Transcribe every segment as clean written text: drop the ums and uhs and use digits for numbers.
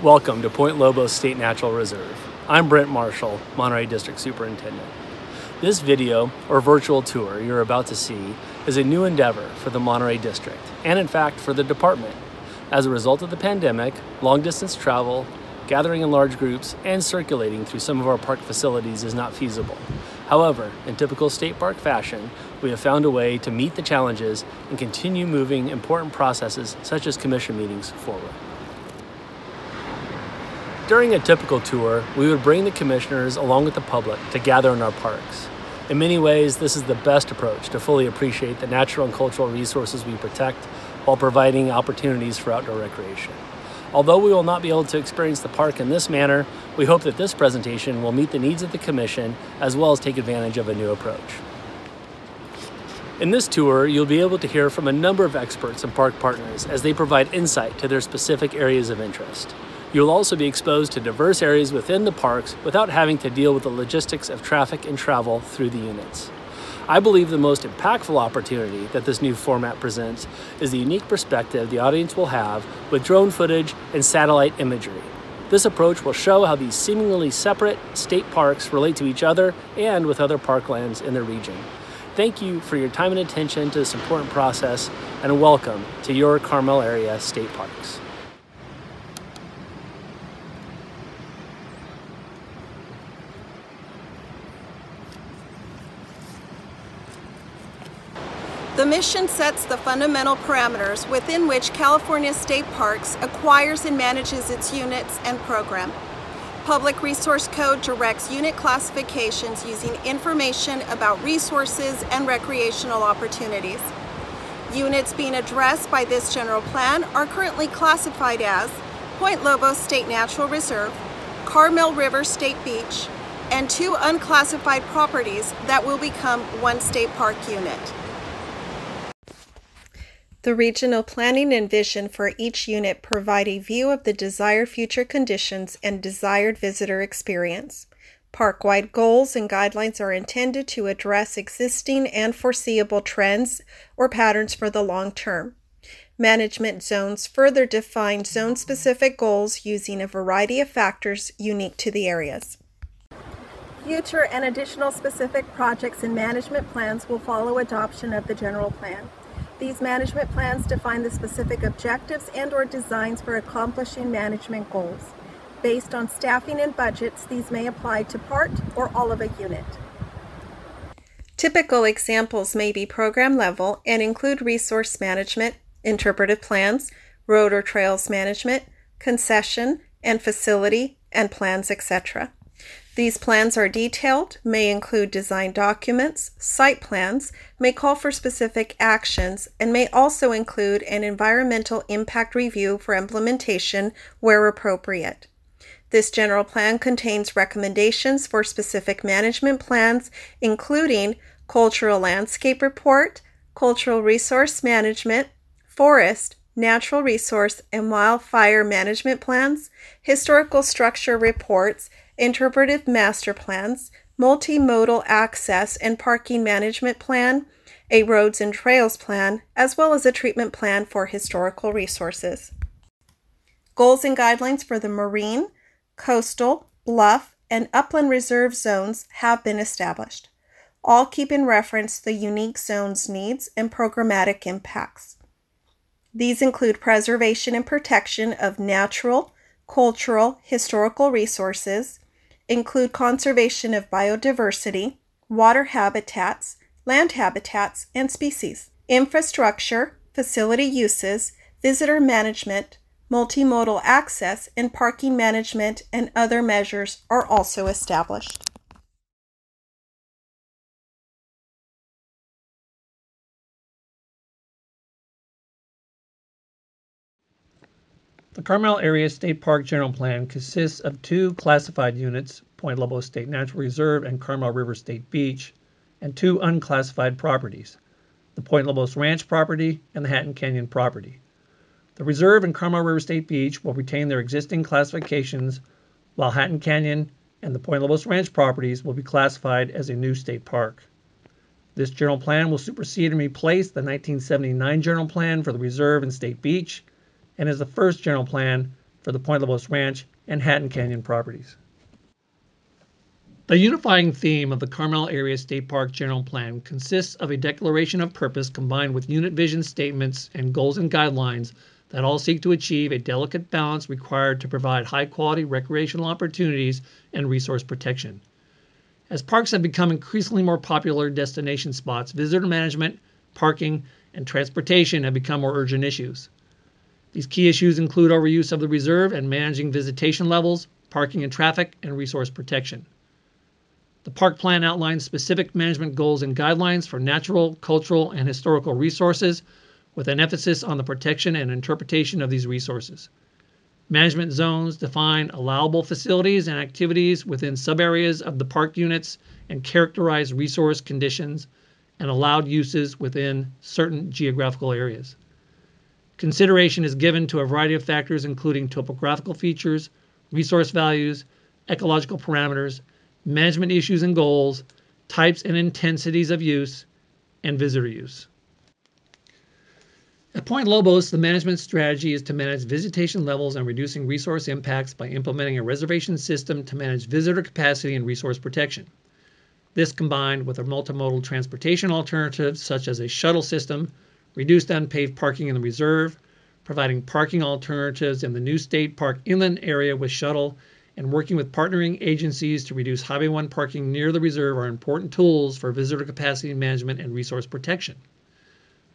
Welcome to Point Lobos State Natural Reserve. I'm Brent Marshall, Monterey District Superintendent. This video, or virtual tour you're about to see, is a new endeavor for the Monterey District, and in fact for the department. As a result of the pandemic, long-distance travel, gathering in large groups, and circulating through some of our park facilities is not feasible. However, in typical state park fashion, we have found a way to meet the challenges and continue moving important processes such as commission meetings forward. During a typical tour, we would bring the commissioners along with the public to gather in our parks. In many ways, this is the best approach to fully appreciate the natural and cultural resources we protect while providing opportunities for outdoor recreation. Although we will not be able to experience the park in this manner, we hope that this presentation will meet the needs of the Commission as well as take advantage of a new approach. In this tour, you'll be able to hear from a number of experts and park partners as they provide insight to their specific areas of interest. You'll also be exposed to diverse areas within the parks without having to deal with the logistics of traffic and travel through the units. I believe the most impactful opportunity that this new format presents is the unique perspective the audience will have with drone footage and satellite imagery. This approach will show how these seemingly separate state parks relate to each other and with other parklands in the region. Thank you for your time and attention to this important process, and welcome to your Carmel Area State Parks. The mission sets the fundamental parameters within which California State Parks acquires and manages its units and program. Public Resource Code directs unit classifications using information about resources and recreational opportunities. Units being addressed by this general plan are currently classified as Point Lobos State Natural Reserve, Carmel River State Beach, and 2 unclassified properties that will become one state park unit. The regional planning and vision for each unit provide a view of the desired future conditions and desired visitor experience. Park-wide goals and guidelines are intended to address existing and foreseeable trends or patterns for the long term. Management zones further define zone-specific goals using a variety of factors unique to the areas. Future and additional specific projects and management plans will follow adoption of the general plan. These management plans define the specific objectives and/or designs for accomplishing management goals. Based on staffing and budgets, these may apply to part or all of a unit. Typical examples may be program level and include resource management, interpretive plans, road or trails management, concession and facility and plans, etc. These plans are detailed, may include design documents, site plans, may call for specific actions, and may also include an environmental impact review for implementation where appropriate. This general plan contains recommendations for specific management plans, including cultural landscape report, cultural resource management, forest, natural resource and wildfire management plans, historical structure reports, interpretive master plans, multimodal access and parking management plan, a roads and trails plan, as well as a treatment plan for historical resources. Goals and guidelines for the marine, coastal, bluff, and upland reserve zones have been established. All keep in reference the unique zone's needs and programmatic impacts. These include preservation and protection of natural, cultural, historical resources, include conservation of biodiversity, water habitats, land habitats, and species. Infrastructure, facility uses, visitor management, multimodal access, and parking management and other measures are also established. The Carmel Area State Park General Plan consists of 2 classified units, Point Lobos State Natural Reserve and Carmel River State Beach, and 2 unclassified properties, the Point Lobos Ranch property and the Hatton Canyon property. The Reserve and Carmel River State Beach will retain their existing classifications, while Hatton Canyon and the Point Lobos Ranch properties will be classified as a new state park. This general plan will supersede and replace the 1979 general plan for the Reserve and State Beach, and is the first general plan for the Point Lobos Ranch and Hatton Canyon properties. The unifying theme of the Carmel Area State Park General Plan consists of a declaration of purpose combined with unit vision statements and goals and guidelines that all seek to achieve a delicate balance required to provide high-quality recreational opportunities and resource protection. As parks have become increasingly more popular destination spots, visitor management, parking, and transportation have become more urgent issues. These key issues include overuse of the reserve and managing visitation levels, parking and traffic, and resource protection. The park plan outlines specific management goals and guidelines for natural, cultural, and historical resources, with an emphasis on the protection and interpretation of these resources. Management zones define allowable facilities and activities within subareas of the park units and characterize resource conditions and allowed uses within certain geographical areas. Consideration is given to a variety of factors including topographical features, resource values, ecological parameters, management issues and goals, types and intensities of use, and visitor use. At Point Lobos, the management strategy is to manage visitation levels and reducing resource impacts by implementing a reservation system to manage visitor capacity and resource protection. This combined with a multimodal transportation alternatives such as a shuttle system, reduced unpaved parking in the reserve, providing parking alternatives in the new state park inland area with shuttle, and working with partnering agencies to reduce Highway 1 parking near the reserve are important tools for visitor capacity management and resource protection.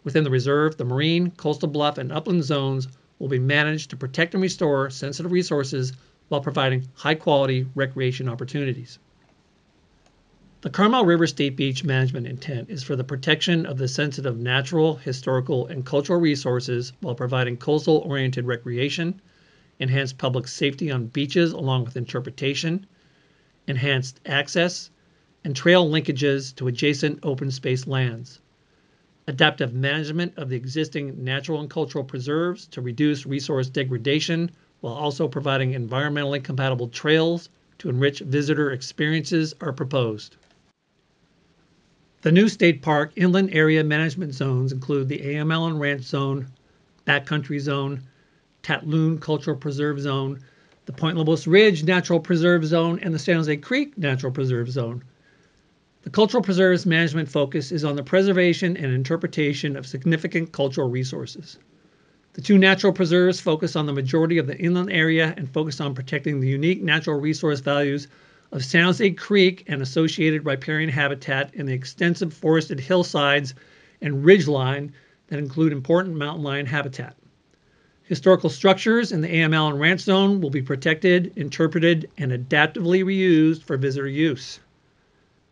Within the reserve, the marine, coastal bluff, and upland zones will be managed to protect and restore sensitive resources while providing high-quality recreation opportunities. The Carmel River State Beach management intent is for the protection of the sensitive natural, historical, and cultural resources while providing coastal-oriented recreation, enhanced public safety on beaches along with interpretation, enhanced access, and trail linkages to adjacent open space lands, adaptive management of the existing natural and cultural preserves to reduce resource degradation while also providing environmentally compatible trails to enrich visitor experiences are proposed. The new state park inland area management zones include the AML and Ranch Zone, Backcountry Zone, Tatloon Cultural Preserve Zone, the Point Lobos Ridge Natural Preserve Zone, and the San Jose Creek Natural Preserve Zone. The cultural preserves management focus is on the preservation and interpretation of significant cultural resources. The two natural preserves focus on the majority of the inland area and focus on protecting the unique natural resource values of San Jose Creek and associated riparian habitat in the extensive forested hillsides and ridgeline that include important mountain lion habitat. Historical structures in the AML and Ranch Zone will be protected, interpreted, and adaptively reused for visitor use.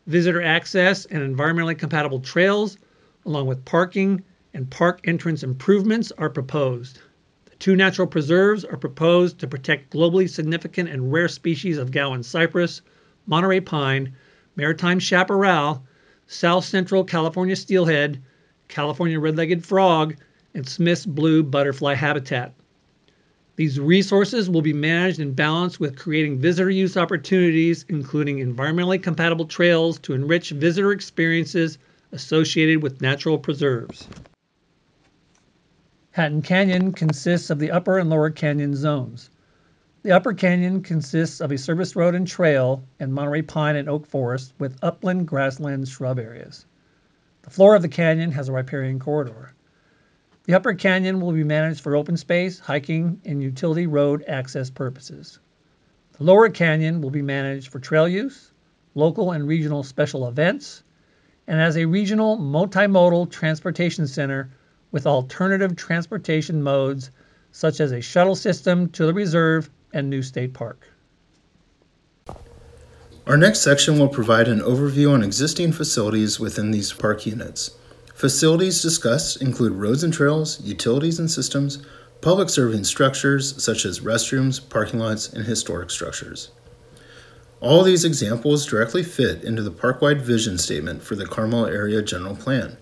Visitor access and environmentally compatible trails, along with parking and park entrance improvements, are proposed. The two natural preserves are proposed to protect globally significant and rare species of Gowan cypress, Monterey pine, maritime chaparral, South Central California steelhead, California red-legged frog, and Smith's blue butterfly habitat. These resources will be managed in balance with creating visitor use opportunities, including environmentally compatible trails to enrich visitor experiences associated with natural preserves. Hatton Canyon consists of the upper and lower canyon zones. The upper canyon consists of a service road and trail and Monterey pine and oak forest with upland grassland shrub areas. The floor of the canyon has a riparian corridor. The upper canyon will be managed for open space, hiking, and utility road access purposes. The lower canyon will be managed for trail use, local and regional special events, and as a regional multimodal transportation center with alternative transportation modes such as a shuttle system to the reserve and new state park. Our next section will provide an overview on existing facilities within these park units. Facilities discussed include roads and trails, utilities and systems, public serving structures such as restrooms, parking lots, and historic structures. All these examples directly fit into the park-wide vision statement for the Carmel Area General Plan.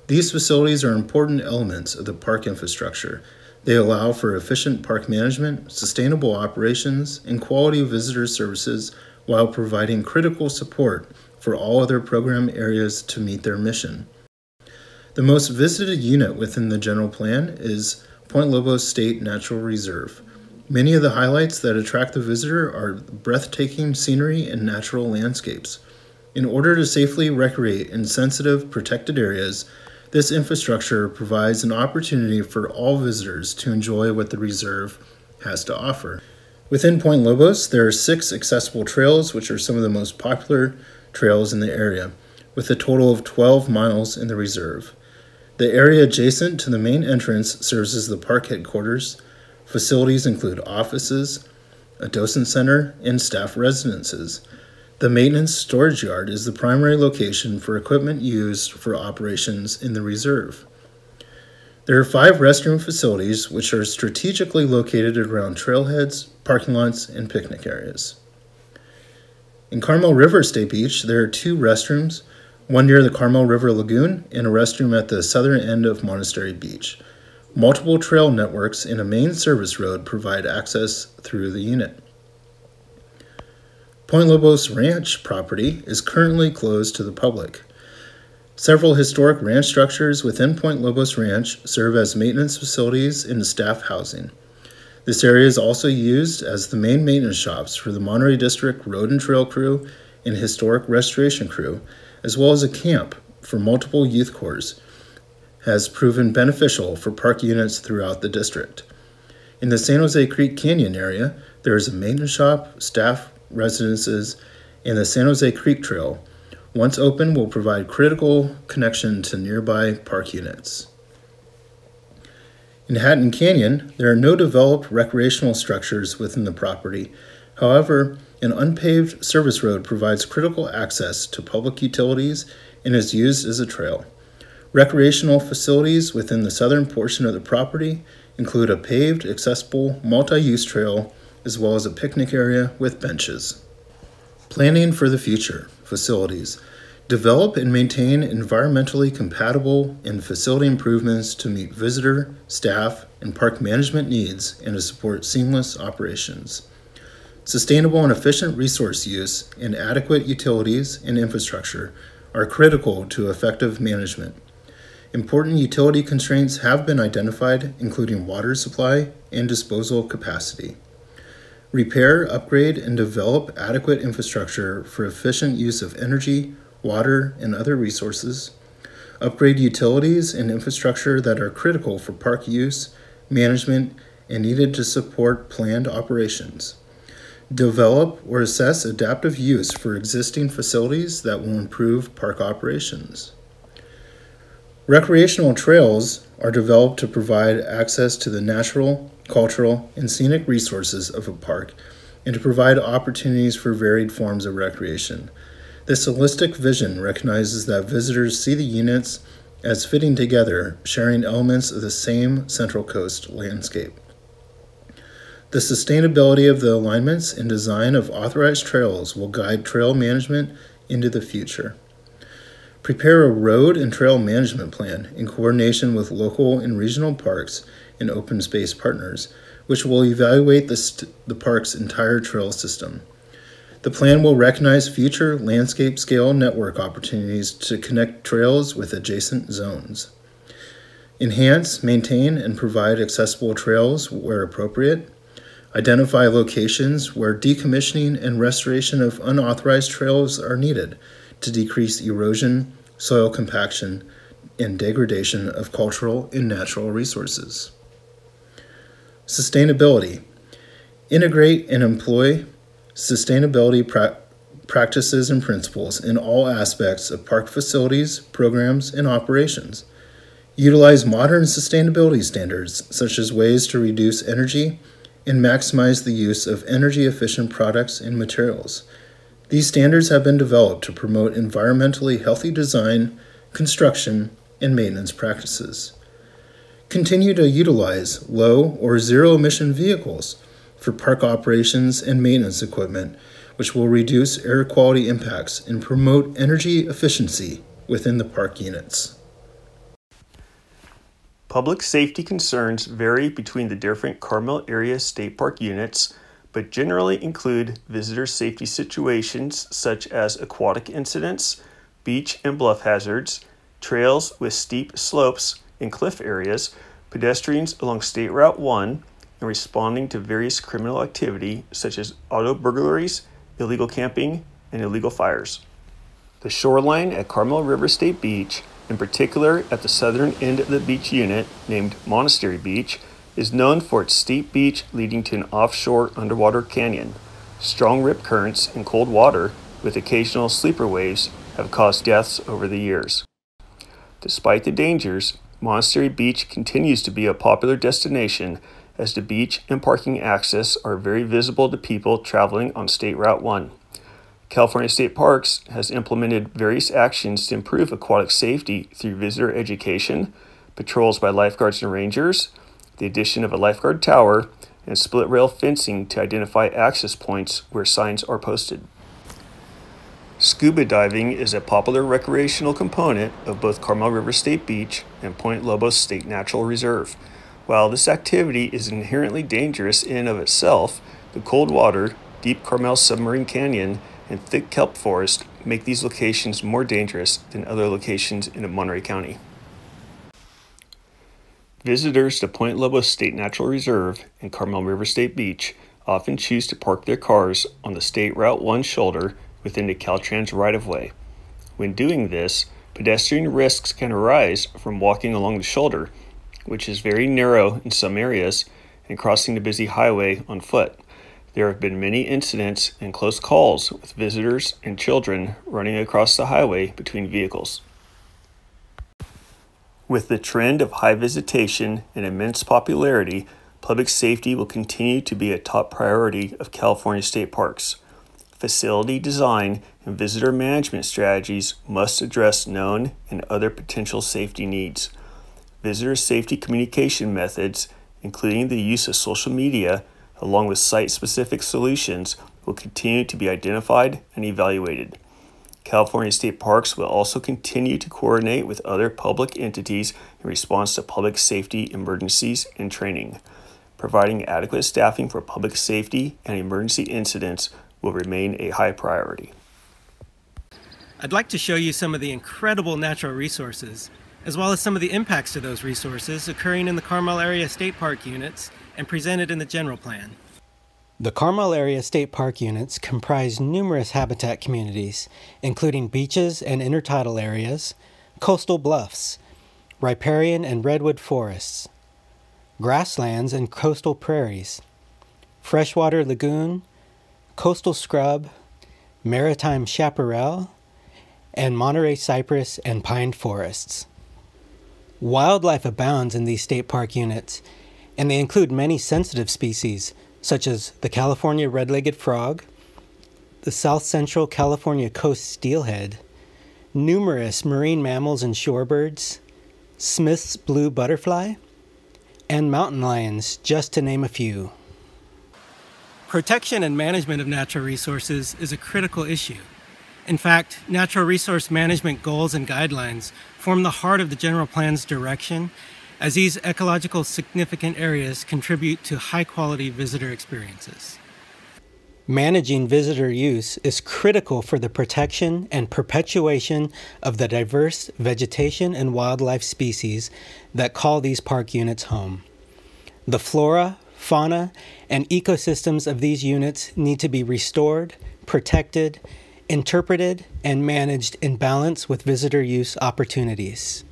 These facilities are important elements of the park infrastructure. They allow for efficient park management, sustainable operations, and quality of visitor services while providing critical support for all other program areas to meet their mission. The most visited unit within the general plan is Point Lobos State Natural Reserve. Many of the highlights that attract the visitor are breathtaking scenery and natural landscapes. In order to safely recreate in sensitive, protected areas, this infrastructure provides an opportunity for all visitors to enjoy what the reserve has to offer. Within Point Lobos, there are 6 accessible trails, which are some of the most popular trails in the area, with a total of 12 miles in the reserve. The area adjacent to the main entrance serves as the park headquarters. Facilities include offices, a docent center, and staff residences. The maintenance storage yard is the primary location for equipment used for operations in the reserve. There are 5 restroom facilities which are strategically located around trailheads, parking lots, and picnic areas. In Carmel River State Beach, there are 2 restrooms, one near the Carmel River Lagoon and a restroom at the southern end of Monterey Beach. Multiple trail networks and a main service road provide access through the unit. Point Lobos Ranch property is currently closed to the public. Several historic ranch structures within Point Lobos Ranch serve as maintenance facilities and staff housing. This area is also used as the main maintenance shops for the Monterey District Road and Trail Crew and Historic Restoration Crew, as well as a camp for multiple youth corps, has proven beneficial for park units throughout the district. In the San Jose Creek Canyon area, there is a maintenance shop, staff residences, and the San Jose Creek Trail. Once open, will provide critical connection to nearby park units. In Hatton Canyon, there are no developed recreational structures within the property. However, an unpaved service road provides critical access to public utilities and is used as a trail. Recreational facilities within the southern portion of the property include a paved, accessible, multi-use trail, as well as a picnic area with benches. Planning for the future. Facilities. Develop and maintain environmentally compatible and facility improvements to meet visitor, staff, and park management needs and to support seamless operations. Sustainable and efficient resource use and adequate utilities and infrastructure are critical to effective management. Important utility constraints have been identified, including water supply and disposal capacity. Repair, upgrade, and develop adequate infrastructure for efficient use of energy, water, and other resources. Upgrade utilities and infrastructure that are critical for park use, management, and needed to support planned operations. Develop or assess adaptive use for existing facilities that will improve park operations. Recreational trails are developed to provide access to the natural, cultural, and scenic resources of a park and to provide opportunities for varied forms of recreation. This holistic vision recognizes that visitors see the units as fitting together, sharing elements of the same Central Coast landscape. The sustainability of the alignments and design of authorized trails will guide trail management into the future. Prepare a road and trail management plan in coordination with local and regional parks and open space partners, which will evaluate the park's entire trail system. The plan will recognize future landscape scale network opportunities to connect trails with adjacent zones. Enhance, maintain, and provide accessible trails where appropriate. Identify locations where decommissioning and restoration of unauthorized trails are needed to decrease erosion, soil compaction, and degradation of cultural and natural resources. Sustainability. Integrate and employ sustainability practices and principles in all aspects of park facilities, programs, and operations. Utilize modern sustainability standards, such as ways to reduce energy and maximize the use of energy-efficient products and materials. These standards have been developed to promote environmentally healthy design, construction, and maintenance practices. Continue to utilize low or zero-emission vehicles for park operations and maintenance equipment, which will reduce air quality impacts and promote energy efficiency within the park units. Public safety concerns vary between the different Carmel Area State Park units, but generally include visitor safety situations such as aquatic incidents, beach and bluff hazards, trails with steep slopes and cliff areas, pedestrians along State Route 1, and responding to various criminal activity such as auto burglaries, illegal camping, and illegal fires. The shoreline at Carmel River State Beach, in particular at the southern end of the beach unit named Monterey Beach, is known for its steep beach leading to an offshore underwater canyon. Strong rip currents and cold water, with occasional sleeper waves, have caused deaths over the years. Despite the dangers, Monterey Beach continues to be a popular destination as the beach and parking access are very visible to people traveling on State Route 1. California State Parks has implemented various actions to improve aquatic safety through visitor education, patrols by lifeguards and rangers, the addition of a lifeguard tower, and split rail fencing to identify access points where signs are posted. Scuba diving is a popular recreational component of both Carmel River State Beach and Point Lobos State Natural Reserve. While this activity is inherently dangerous in and of itself, the cold water, deep Carmel submarine canyon, and thick kelp forest make these locations more dangerous than other locations in Monterey County. Visitors to Point Lobos State Natural Reserve and Carmel River State Beach often choose to park their cars on the State Route 1 shoulder within the Caltrans right-of-way. When doing this, pedestrian risks can arise from walking along the shoulder, which is very narrow in some areas, and crossing the busy highway on foot. There have been many incidents and close calls with visitors and children running across the highway between vehicles. With the trend of high visitation and immense popularity, public safety will continue to be a top priority of California State Parks. Facility design and visitor management strategies must address known and other potential safety needs. Visitor safety communication methods, including the use of social media, along with site-specific solutions, will continue to be identified and evaluated. California State Parks will also continue to coordinate with other public entities in response to public safety emergencies and training. Providing adequate staffing for public safety and emergency incidents will remain a high priority. I'd like to show you some of the incredible natural resources, as well as some of the impacts to those resources occurring in the Carmel Area State Park units and presented in the general plan. The Carmel Area State Park units comprise numerous habitat communities, including beaches and intertidal areas, coastal bluffs, riparian and redwood forests, grasslands and coastal prairies, freshwater lagoon, coastal scrub, maritime chaparral, and Monterey cypress and pine forests. Wildlife abounds in these state park units, and they include many sensitive species, such as the California red-legged frog, the South Central California coast steelhead, numerous marine mammals and shorebirds, Smith's blue butterfly, and mountain lions, just to name a few. Protection and management of natural resources is a critical issue. In fact, natural resource management goals and guidelines form the heart of the general plan's direction, as these ecological significant areas contribute to high-quality visitor experiences. Managing visitor use is critical for the protection and perpetuation of the diverse vegetation and wildlife species that call these park units home. The flora, fauna, and ecosystems of these units need to be restored, protected, interpreted, and managed in balance with visitor use opportunities.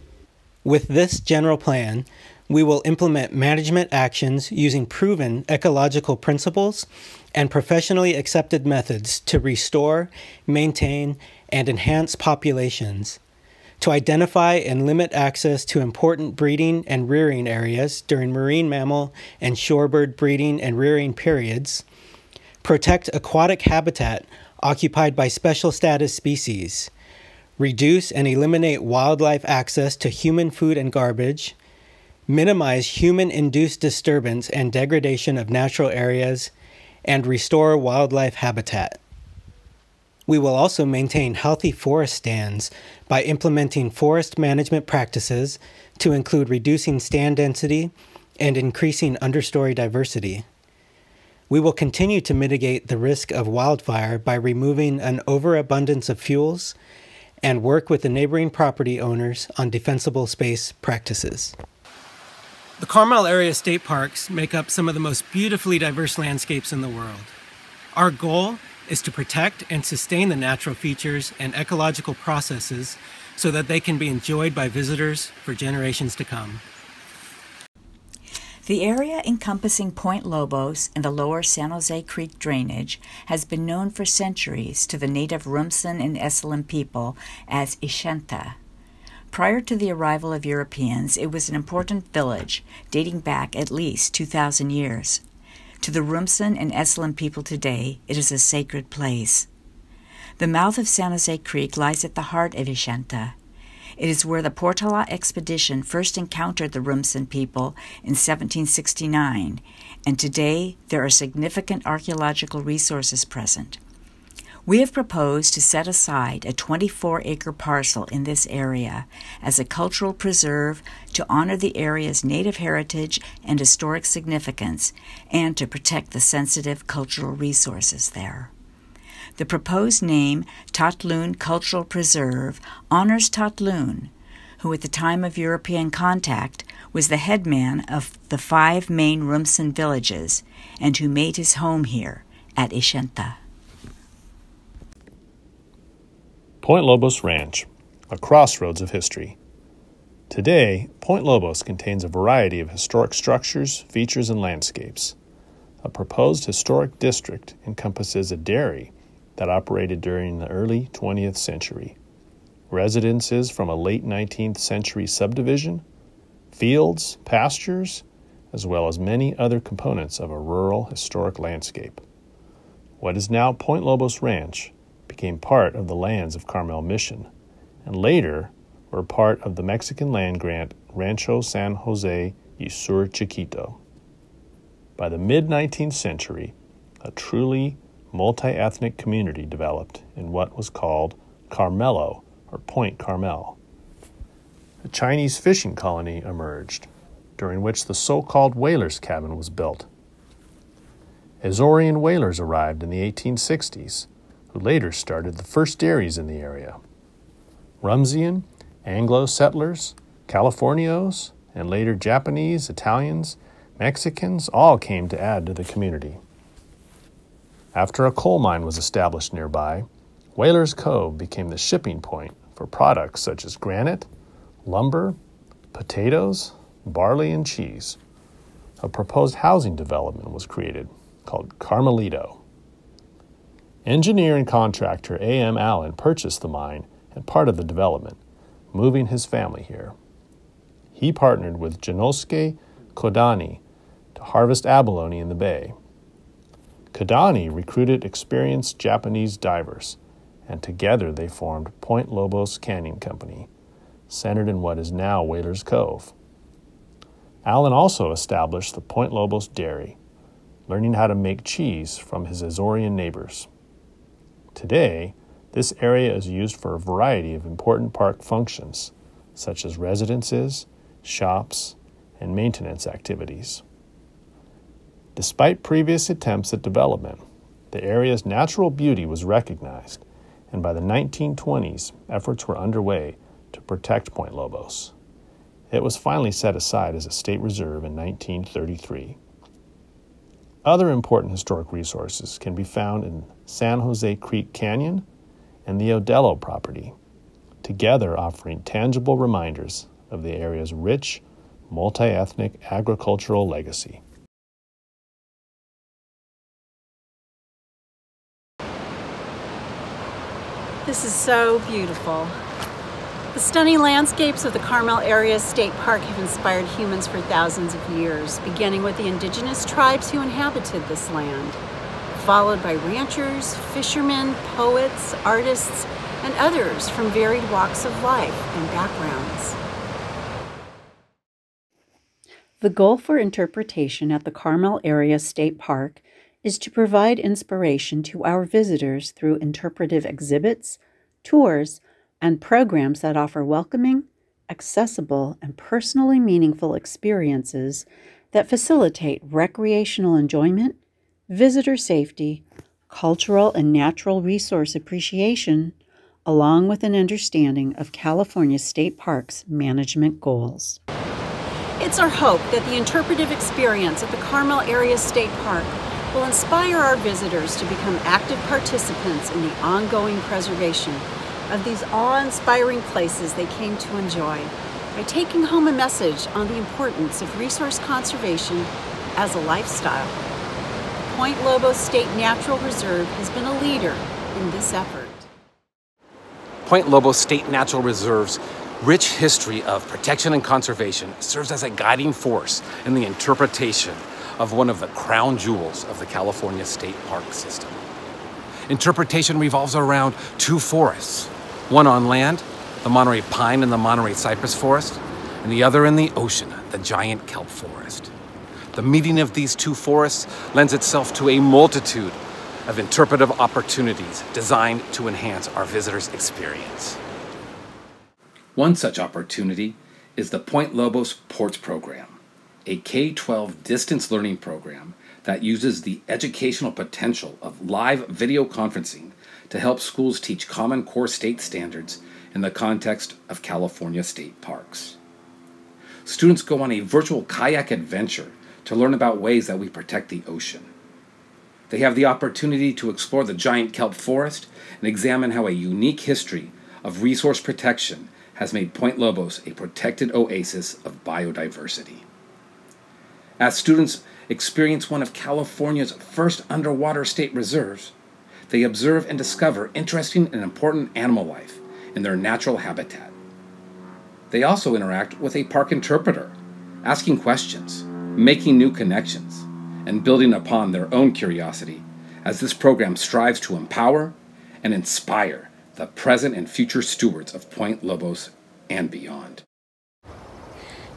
With this general plan, we will implement management actions using proven ecological principles and professionally accepted methods to restore, maintain, and enhance populations, to identify and limit access to important breeding and rearing areas during marine mammal and shorebird breeding and rearing periods, protect aquatic habitat occupied by special status species, reduce and eliminate wildlife access to human food and garbage, minimize human-induced disturbance and degradation of natural areas, and restore wildlife habitat. We will also maintain healthy forest stands by implementing forest management practices to include reducing stand density and increasing understory diversity. We will continue to mitigate the risk of wildfire by removing an overabundance of fuels and work with the neighboring property owners on defensible space practices. The Carmel Area State Parks make up some of the most beautifully diverse landscapes in the world. Our goal is to protect and sustain the natural features and ecological processes so that they can be enjoyed by visitors for generations to come. The area encompassing Point Lobos and the lower San Jose Creek drainage has been known for centuries to the native Rumsen and Esalen people as Ishenta. Prior to the arrival of Europeans, it was an important village, dating back at least 2,000 years. To the Rumsen and Esalen people today, it is a sacred place. The mouth of San Jose Creek lies at the heart of Ishenta. It is where the Portola expedition first encountered the Rumsen people in 1769, and today there are significant archaeological resources present. We have proposed to set aside a 24-acre parcel in this area as a cultural preserve to honor the area's native heritage and historic significance, and to protect the sensitive cultural resources there. The proposed name, Tatlun Cultural Preserve, honors Tatlun, who at the time of European contact was the headman of the 5 main Rumsen villages and who made his home here at Ishenta. Point Lobos Ranch, a crossroads of history. Today, Point Lobos contains a variety of historic structures, features, and landscapes. A proposed historic district encompasses a dairy that operated during the early 20th century, residences from a late 19th century subdivision, fields, pastures, as well as many other components of a rural historic landscape. What is now Point Lobos Ranch became part of the lands of Carmel Mission, and later were part of the Mexican land grant Rancho San Jose y Sur Chiquito. By the mid-19th century, a truly multi-ethnic community developed in what was called Carmelo, or Point Carmel. A Chinese fishing colony emerged, during which the so-called whalers' cabin was built. Azorean whalers arrived in the 1860s, who later started the first dairies in the area. Rumsian, Anglo settlers, Californios, and later Japanese, Italians, Mexicans all came to add to the community. After a coal mine was established nearby, Whalers Cove became the shipping point for products such as granite, lumber, potatoes, barley, and cheese. A proposed housing development was created called Carmelito. Engineer and contractor A.M. Allen purchased the mine and part of the development, moving his family here. He partnered with Janosuke Kodani to harvest abalone in the bay. Kodani recruited experienced Japanese divers, and together they formed Point Lobos Canning Company, centered in what is now Whalers Cove. Allen also established the Point Lobos Dairy, learning how to make cheese from his Azorean neighbors. Today, this area is used for a variety of important park functions, such as residences, shops, and maintenance activities. Despite previous attempts at development, the area's natural beauty was recognized, and by the 1920s, efforts were underway to protect Point Lobos. It was finally set aside as a state reserve in 1933. Other important historic resources can be found in San Jose Creek Canyon and the Odello property, together offering tangible reminders of the area's rich, multi-ethnic agricultural legacy. This is so beautiful. The stunning landscapes of the Carmel Area State Park have inspired humans for thousands of years, beginning with the indigenous tribes who inhabited this land, followed by ranchers, fishermen, poets, artists, and others from varied walks of life and backgrounds. The goal for interpretation at the Carmel Area State Park is to provide inspiration to our visitors through interpretive exhibits, tours, and programs that offer welcoming, accessible, and personally meaningful experiences that facilitate recreational enjoyment, visitor safety, cultural and natural resource appreciation, along with an understanding of California State Parks management goals. It's our hope that the interpretive experience at the Carmel Area State Park will inspire our visitors to become active participants in the ongoing preservation of these awe-inspiring places they came to enjoy by taking home a message on the importance of resource conservation as a lifestyle. The Point Lobos State Natural Reserve has been a leader in this effort. Point Lobos State Natural Reserve's rich history of protection and conservation serves as a guiding force in the interpretation of one of the crown jewels of the California State Park system. Interpretation revolves around two forests, one on land, the Monterey pine and the Monterey cypress forest, and the other in the ocean, the giant kelp forest. The meeting of these two forests lends itself to a multitude of interpretive opportunities designed to enhance our visitors' experience. One such opportunity is the Point Lobos Ports Program, a K-12 distance learning program that uses the educational potential of live video conferencing to help schools teach Common Core state standards in the context of California state parks. Students go on a virtual kayak adventure to learn about ways that we protect the ocean. They have the opportunity to explore the giant kelp forest and examine how a unique history of resource protection has made Point Lobos a protected oasis of biodiversity. As students experience one of California's first underwater state reserves, they observe and discover interesting and important animal life in their natural habitat. They also interact with a park interpreter, asking questions, making new connections, and building upon their own curiosity as this program strives to empower and inspire the present and future stewards of Point Lobos and beyond.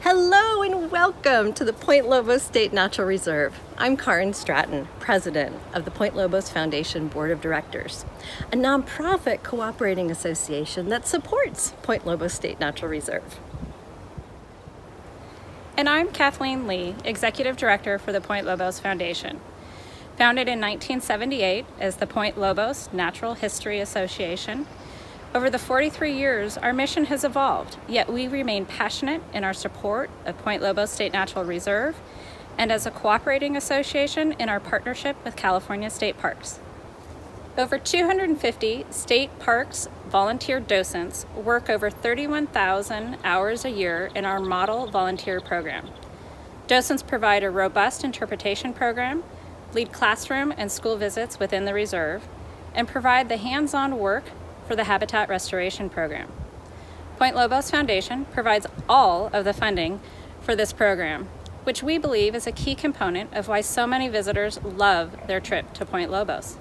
Hello and welcome to the Point Lobos State Natural Reserve. I'm Karen Stratton, President of the Point Lobos Foundation Board of Directors, a nonprofit cooperating association that supports Point Lobos State Natural Reserve. And I'm Kathleen Lee, Executive Director for the Point Lobos Foundation. Founded in 1978 as the Point Lobos Natural History Association, over the 43 years, our mission has evolved, yet we remain passionate in our support of Point Lobos State Natural Reserve and as a cooperating association in our partnership with California State Parks. Over 250 state parks volunteer docents work over 31,000 hours a year in our model volunteer program. Docents provide a robust interpretation program, lead classroom and school visits within the reserve, and provide the hands-on work for the Habitat Restoration Program. Point Lobos Foundation provides all of the funding for this program, which we believe is a key component of why so many visitors love their trip to Point Lobos.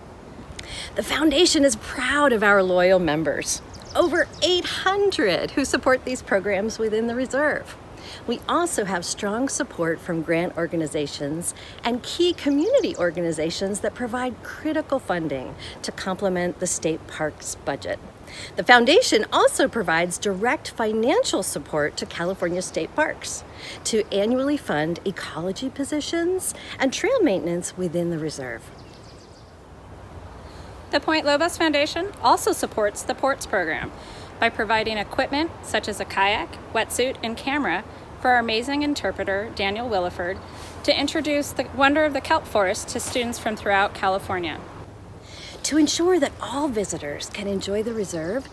The Foundation is proud of our loyal members, over 800 who support these programs within the reserve. We also have strong support from grant organizations and key community organizations that provide critical funding to complement the state parks budget. The Foundation also provides direct financial support to California State Parks to annually fund ecology positions and trail maintenance within the reserve. The Point Lobos Foundation also supports the Ports Program by providing equipment such as a kayak, wetsuit, and camera for our amazing interpreter, Daniel Williford, to introduce the wonder of the kelp forest to students from throughout California. To ensure that all visitors can enjoy the reserve,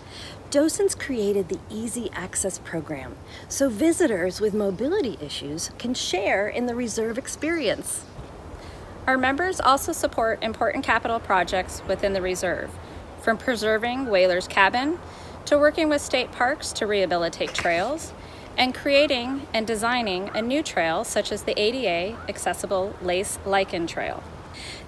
docents created the Easy Access program so visitors with mobility issues can share in the reserve experience. Our members also support important capital projects within the reserve, from preserving Whaler's Cabin to working with state parks to rehabilitate trails, and creating and designing a new trail such as the ADA accessible Lace Lichen Trail.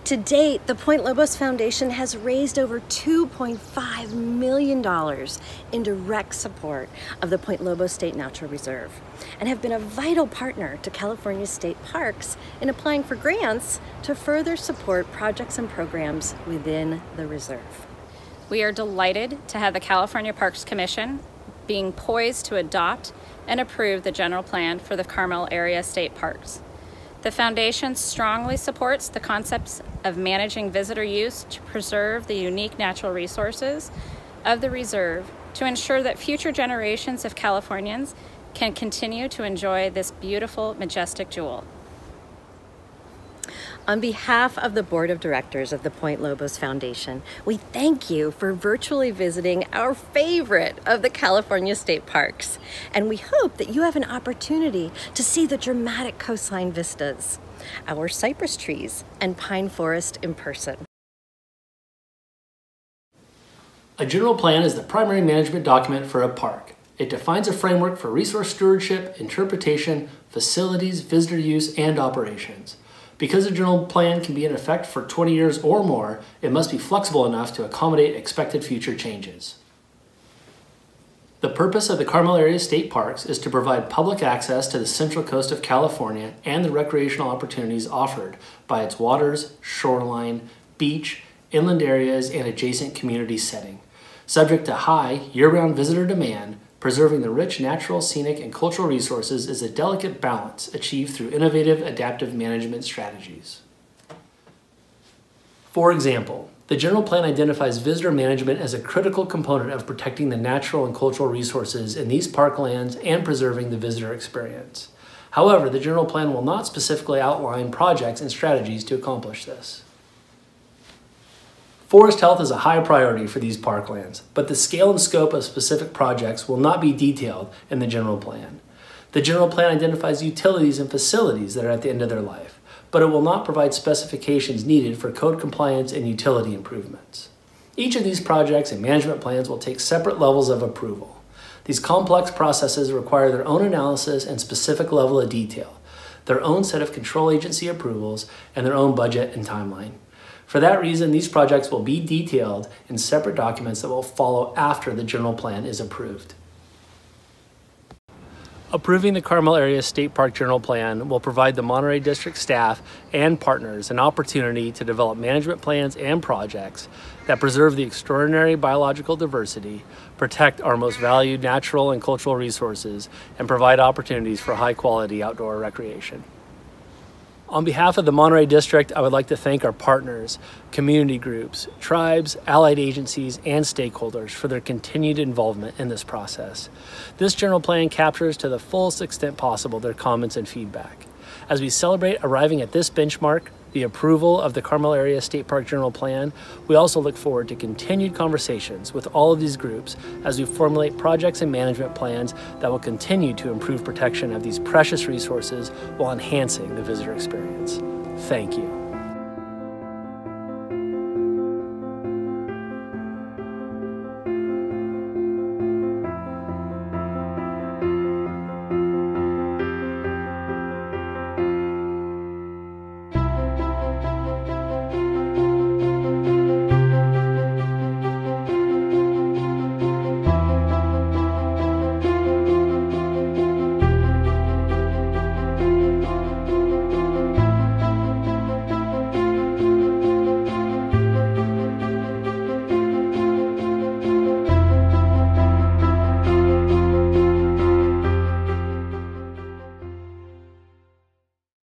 To date, the Point Lobos Foundation has raised over $2.5 million in direct support of the Point Lobos State Natural Reserve and have been a vital partner to California State Parks in applying for grants to further support projects and programs within the reserve. We are delighted to have the California Parks Commission being poised to adopt and approve the general plan for the Carmel Area State Parks. The Foundation strongly supports the concepts of managing visitor use to preserve the unique natural resources of the reserve to ensure that future generations of Californians can continue to enjoy this beautiful, majestic jewel. On behalf of the Board of Directors of the Point Lobos Foundation, we thank you for virtually visiting our favorite of the California state parks. And we hope that you have an opportunity to see the dramatic coastline vistas, our cypress trees, and pine forest in person. A general plan is the primary management document for a park. It defines a framework for resource stewardship, interpretation, facilities, visitor use, and operations. Because a general plan can be in effect for 20 years or more, it must be flexible enough to accommodate expected future changes. The purpose of the Carmel Area State Parks is to provide public access to the central coast of California and the recreational opportunities offered by its waters, shoreline, beach, inland areas, and adjacent community setting. Subject to high, year-round visitor demand, preserving the rich natural, scenic, and cultural resources is a delicate balance achieved through innovative, adaptive management strategies. For example, the general plan identifies visitor management as a critical component of protecting the natural and cultural resources in these parklands and preserving the visitor experience. However, the general plan will not specifically outline projects and strategies to accomplish this. Forest health is a high priority for these parklands, but the scale and scope of specific projects will not be detailed in the general plan. The general plan identifies utilities and facilities that are at the end of their life, but it will not provide specifications needed for code compliance and utility improvements. Each of these projects and management plans will take separate levels of approval. These complex processes require their own analysis and specific level of detail, their own set of control agency approvals, and their own budget and timeline. For that reason, these projects will be detailed in separate documents that will follow after the general plan is approved. Approving the Carmel Area State Park General Plan will provide the Monterey District staff and partners an opportunity to develop management plans and projects that preserve the extraordinary biological diversity, protect our most valued natural and cultural resources, and provide opportunities for high-quality outdoor recreation. On behalf of the Monterey District, I would like to thank our partners, community groups, tribes, allied agencies, and stakeholders for their continued involvement in this process. This general plan captures to the fullest extent possible their comments and feedback. As we celebrate arriving at this benchmark, the approval of the Carmel Area State Park General Plan, we also look forward to continued conversations with all of these groups as we formulate projects and management plans that will continue to improve protection of these precious resources while enhancing the visitor experience. Thank you.